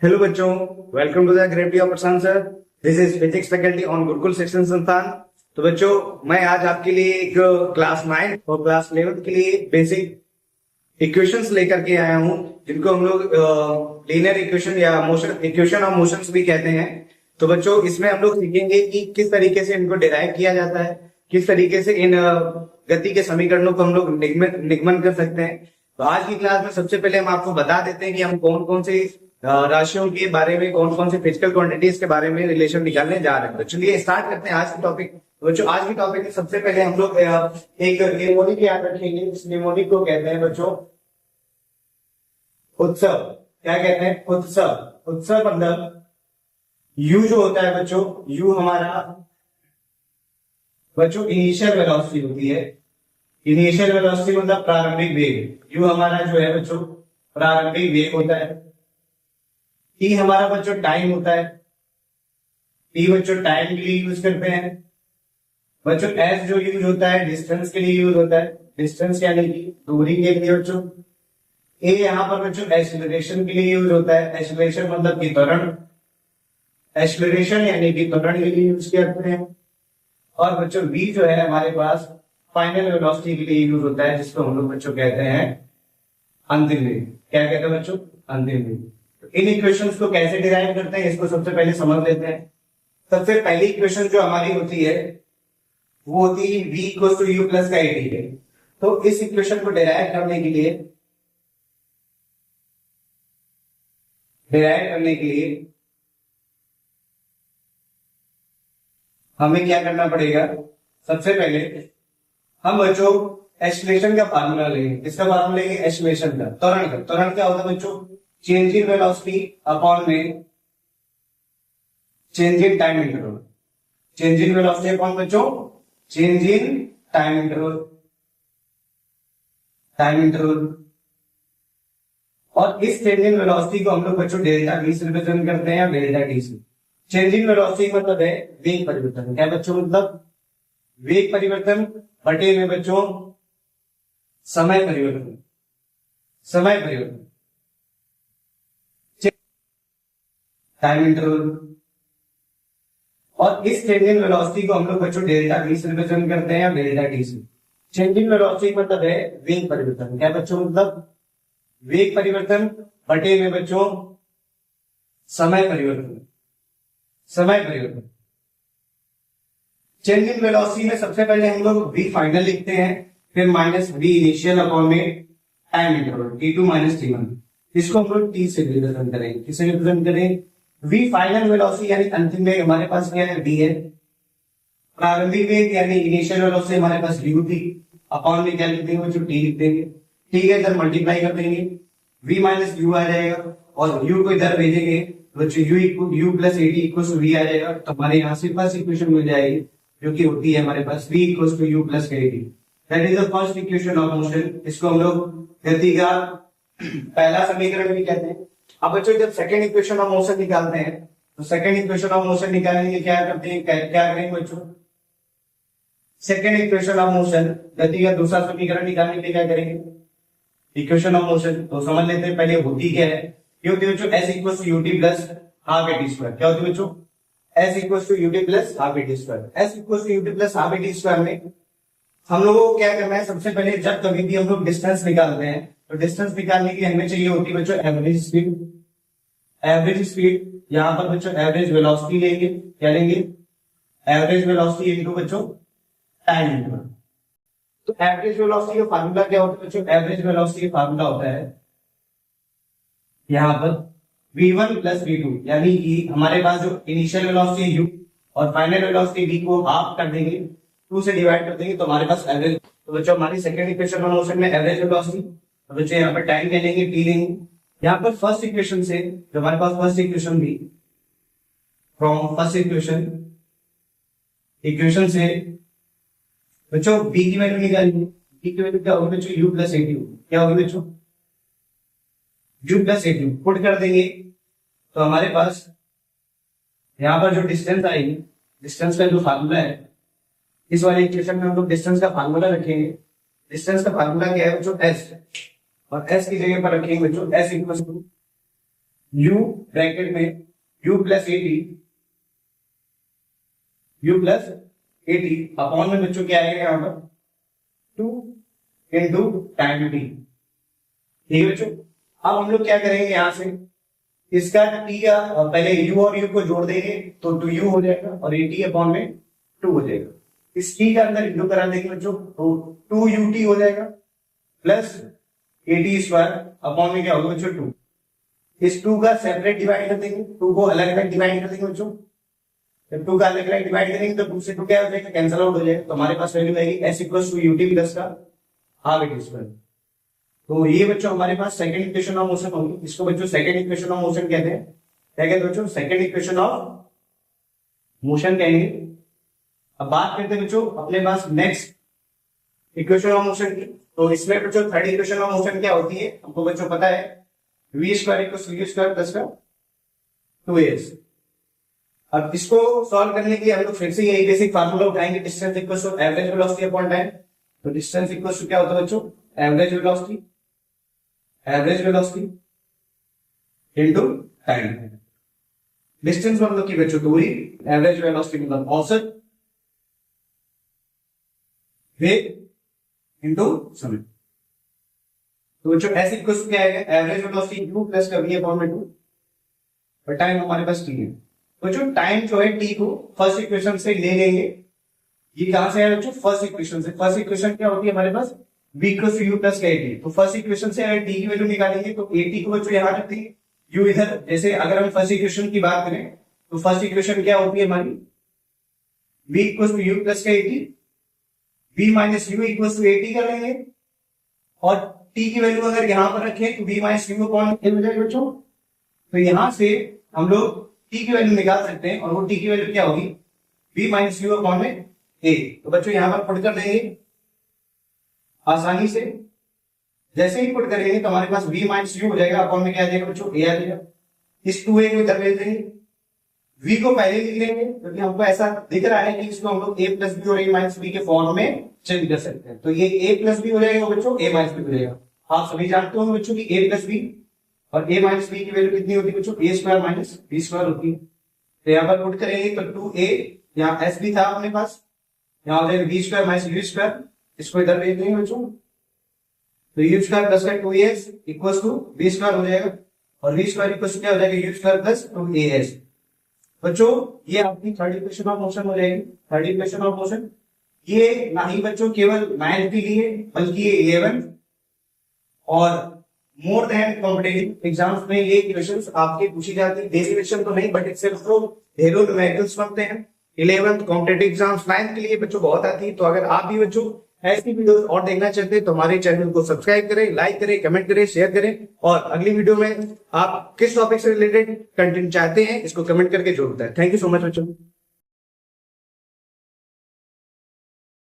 Hello बच्चों, welcome to the gravity of Prashant sir. This is physics faculty on Gurukul Shikshan Sansthan. तो बच्चों, मैं आज आपके लिए एक क्लास 9 और क्लास 11 के लिए बेसिक इक्वेशंस लेकर के आया हूं, जिनको हम लोग लीनियर इक्वेशन या मोशन इक्वेशन ऑफ मोशंस भी कहते हैं। तो बच्चों, इसमें हम लोग सीखेंगे कि किस तरीके से इनको डिराइव किया जाता है, किस तरीके से इन गति के समीकरणों को हम लोग निगमन कर सकते हैं। तो आज की क्लास में सबसे पहले हम आपको बता देते हैं कि हम कौन कौन से राशियों के बारे में, कौन कौन से फिजिकल क्वांटिटीज के बारे में रिलेशन निकालने जा रहे हैं। तो चलिए स्टार्ट करते हैं आज के टॉपिक। तो बच्चों, आज के टॉपिक में सबसे पहले हम लोग एक निमोनिक याद रखेंगे। इस निमोनिक को कहते हैं बच्चों उत्सव। क्या कहते हैं? उत्सव। उत्सव मतलब यू जो होता है बच्चों, यू हमारा बच्चों इनिशियल वेलोसिटी होती है। इनिशियल वेलोसिटी मतलब प्रारंभिक वेग। यू हमारा जो है बच्चों प्रारंभिक वेग होता है। टी हमारा बच्चों टाइम होता है। टी बच्चों टाइम के लिए यूज करते हैं। बच्चों एस जो यूज होता है डिस्टेंस के लिए यूज होता है। डिस्टेंस यानी कि दूरी के लिए बच्चों। ए यहाँ पर बच्चों एक्सीलरेशन के लिए यूज होता है। एक्सीलरेशन मतलब कि त्वरण। एक्सीलरेशन यानी कि त्वरण के लिए यूज करते हैं। और बच्चों वी जो है हमारे पास फाइनल वेलोसिटी के लिए यूज होता है, जिसको हम लोग बच्चों कहते हैं अंतिम वेग। क्या कहते हैं बच्चों? अंतिम वेग। तो इन इक्वेशंस को कैसे डिराइव करते हैं, इसको सबसे पहले समझ लेते हैं। सबसे पहली इक्वेशन जो हमारी होती है वो होती है v equals to u plus का एटी है। तो इस इक्वेशन को डिराइव करने के लिए हमें क्या करना पड़ेगा? सबसे पहले हम बच्चों एक्सीलरेशन का फार्मूला लेंगे। किसका फार्मूला लेंगे? एक्सीलरेशन का, त्वरण का। त्वरण क्या होता है बच्चों? चेंज इन वेलोसिटी अपॉन में change in time interval. Change in velocity upon बच्चों change in time interval. Time interval. और इस चेंज इन वेलोसिटी को हम लोग बच्चों डेल्टा टी से रिप्रेजेंट करते हैं, या डेल्टा टी से। चेंज इन वेलोसिटी मतलब है वेग परिवर्तन। क्या बच्चों? मतलब वेग परिवर्तन बटे में बच्चों समय परिवर्तन। समय परिवर्तन टाइम इंटरवल। और इस चेंज इन वेलोसिटी को हम लोग बच्चों डेल्टा टी से रिप्रेजेंट करते हैं, या डेल्टा टी से। चेंज इन वेलोसिटी मतलब है वेग परिवर्तन। क्या बच्चों? मतलब वेग परिवर्तन बटे में बच्चों समय परिवर्तन। समय परिवर्तन। चेंज इन वेलोसिटी में सबसे पहले हम लोग v फाइनल लिखते हैं, फिर माइनस v इनिशियल अपॉन में time interval t2 minus t1। इसको हम लोग t से रिप्रेजेंट करेंगे। किसे रिप्रेजेंट करें? v फाइनल वेलोसिटी यानी अंतिम वेग हमारे पास क्या है? v है। प्रारंभिक वेग यानी इनिशियल वेलोसिटी हमारे पास u थी, अपॉन में क्या लिख देंगे बच्चों? t लिख देंगे। ठीक है, इधर मल्टीप्लाई कर देंगे, v माइनस u आ जाएगा, और u को इधर भेजेंगे बच्चों u plus at equal to v आ जाएगा। तो हमारे यहाँ से फर्स्ट इक्वेशन मिल जाएगी, जो कि होती है हमारे पास v equal to u plus at. That is the first equation of motion. इसको हम लोग गति का पहला समीकरण भी कहते हैं। अब बच्चों जब सेकंड इक्वेशन ऑफ मोशन निकालते हैं, तो सेकंड इक्वेशन ऑफ मोशन निकालने के लिए क्या करते हैं? क्या करेंगे बच्चों? सेकंड इक्वेशन ऑफ मोशन, गति का दूसरा समीकरण निकालने के लिए क्या करेंगे? इक्वेशन ऑफ मोशन तो समझ लेते हैं पहले होती क्या है। ये होती है बच्चों s equal to ut plus half at square. क्या होती है बच्चों? S equal to ut plus half at square. S equal to ut plus half at square में हम लोगों को क्या करना है? सबसे पहले जब कभी भी हम लोग डिस्टेंस निकालते हैं, तो डिस्टेंस निकालने के लिए हमें चाहिए होती है बच्चों एवरेज स्पीड। एवरेज स्पीड यहां पर बच्चों एवरेज वेलोसिटी लेंगे। क्या लेंगे? एवरेज वेलोसिटी इनटू बच्चों टाइम इंटरवल। तो एवरेज वेलोसिटी का फार्मूला क्या होता है बच्चों? एवरेज वेलोसिटी का फार्मूला होता है यहां पर v1 प्लस v2, यानी कि हमारे पास जो इनिशियल वेलोसिटी u और फाइनल वेलोसिटी v को हाफ कर देंगे, 2 से डिवाइड कर देंगे, तो हमारे पास एवरेज। तो बच्चों हमारी सेकंड इक्वेशन ऑफ मोशन में एवरेज वेलोसिटी, तो बच्चों यहाँ पर टाइम क्या लेंगे? t लेंगे। यहाँ पर फर्स्ट इक्वेशन से जो हमारे पास फर्स्ट इक्वेशन थी, फ्रॉम फर्स्ट इक्वेशन से बच्चों b की वैल्यू निकालेंगे। b की वैल्यू क्या होगी बच्चों? u plus eighty. क्या होगी बच्चों? u प्लस एटी पुट कर देंगे, तो हमारे पास यहां पर जो डिस्टेंस आएगी, डिस्टेंस का जो फार्मूला है, इस वाले इक्वेशन में हम लोग डिस्टेंस का फार्मूला रखेंगे। डिस्टेंस का फार्मूला क्या है बच्चों? एस। और एस की जगह पर रखेंगे बच्चों s equal to u bracket में u प्लस एटी अपॉन में बच्चों क्या आएगा यहाँ पर 2 इंटू टाइम टी। ठीक है बच्चों, अब हम लोग क्या करेंगे यहां से इसका टी का पहले u और u को जोड़ देंगे तो 2u हो जाएगा और एटी अपॉन में 2 हो जाएगा। इस टी का अंदर इंटू करा देंगे बच्चों तो 2ut हो जाएगा प्लस एटी स्क्वायर अपॉन में क्या होगा बच्चों 2। इस 2 का सेपरेट डिवाइड कर देंगे, 2 को अलग अलग डिवाइड कर देंगे बच्चों। जब 2 का अलग अलग डिवाइड करेंगे तो 2 से 2 क्या हो जाएगा, कैंसिल आउट हो जाएगा। तो हमारे पास वैल्यू आएगी s equals to ut plus का हाफ एटी स्क्वायर। तो ये बच्चों हमारे पास सेकंड इक्वेशन ऑफ मोशन होगी। इसको बच्चों सेकंड इक्वेशन ऑफ मोशन कहते हैं। क्या कहते हैं बच्चों, सेकंड इक्वेशन ऑफ मोशन कहेंगे। अब बात करते हैं बच्चों अपने पास नेक्स्ट इक्वेशन ऑफ मोशन की। तो इसमें बच्चों थर्ड इक्वेशन ऑफ मोशन क्या होती है, हमको बच्चों पता है v square equals u square plus का 2as। अब इसको सॉल्व करने के लिए हम लोग फिर से यही बेसिक फार्मूला उठाएंगे, distance equals to average velocity upon time. तो डिस्टेंस इक्वल्स टू क्या होता है बच्चों, average velocity into time. Distance मतलब की बच्चों दूरी, एवरेज वेलोसिटी मतलब औसत, वेग इनटू समय। तो बच्चों ऐसे इक्वल्स टू क्या आएगा, एवरेज वेलोसिटी u प्लस का v अपॉन में 2 और टाइम हमारे पास t है। बच्चों टाइम जो है t को फर्स्ट इक्वेशन से ले लेंगे। ये कहां से आया बच्चों, फर्स्ट इक्वेशन से। फर्स्ट इक्वेशन क्या होती है हमारे पास, v equals to u plus का at। तो फर्स्ट इक्वेशन से अगर t की वैल्यू निकालेंगे तो at को बच्चों यहां रख देंगे, u इधर। जैसे अगर हम फर्स्ट इक्वेशन की बात करें तो फर्स्ट इक्वेशन क्या होती है हमारी, v equals to u plus का at, v minus u equals to at कर लेंगे और t की वैल्यू अगर यहां पर रखें तो v minus u upon a हो जाएगा बच्चों। तो यहां से हम लोग t की वैल्यू निकाल सकते हैं और वो t की वैल्यू क्या होगी, v माइनस u अपॉन में a। तो बच्चों यहां पर पुट कर देंगे आसानी से। जैसे ही पुट करेंगे तो हमारे पास v माइनस u हो जाएगा, अपॉन में क्या आ जाएगा बच्चों, a आ जाएगा। इस 2a को इधर भेज देंगे, v को पहले लिख लेंगे क्योंकि हमको ऐसा दिख रहा है कि इसको हम लोग a प्लस बी और a माइनस बी के फॉर्म में चेंज कर सकते हैं। तो ये a प्लस बी हो जाएगा बच्चों, a माइनस बी हो जाएगा। आप सभी जानते हो बच्चों कि a प्लस बी और a माइनस बी की वैल्यू कितनी होती है बच्चों, a square minus b square होती है। तो यहाँ पर पुट करेंगे तो 2a, यहाँ s भी था अपने पास, यहाँ हो जाएगा b square minus u square. इसको इधर भेज देंगे बच्चों तो u स्क्वायर प्लस का 2as equals to b square हो जाएगा और v स्क्वायर इक्वल्स टू क्या हो जाएगा, u स्क्वायर प्लस 2as। बच्चों ये आपकी थर्ड इक्वेशन ऑफ मोशन हो जाएगी। थर्ड इक्वेशन ऑफ मोशन ये ना ही बच्चों केवल 9th के लिए बल्कि ये 11th और मोर देन कॉम्पिटिटिव एग्जाम्स में ये इक्वेशंस आपके पूछी जाती है। डेरिवेशन तो नहीं बट इससे ढेरों न्यूमेरिकल्स बनते हैं। 11th कॉम्पिटिटिव एग्जाम्स 9th के लिए बच्चों बहुत आती है। तो अगर आप भी बच्चों ऐसी वीडियोस और देखना चाहते हैं तो हमारे चैनल को सब्सक्राइब करें, लाइक करें, कमेंट करें, शेयर करें और अगली वीडियो में आप किस टॉपिक से रिलेटेड कंटेंट चाहते हैं इसको कमेंट करके जरूर बताएं। थैंक यू सो मच बच्चों।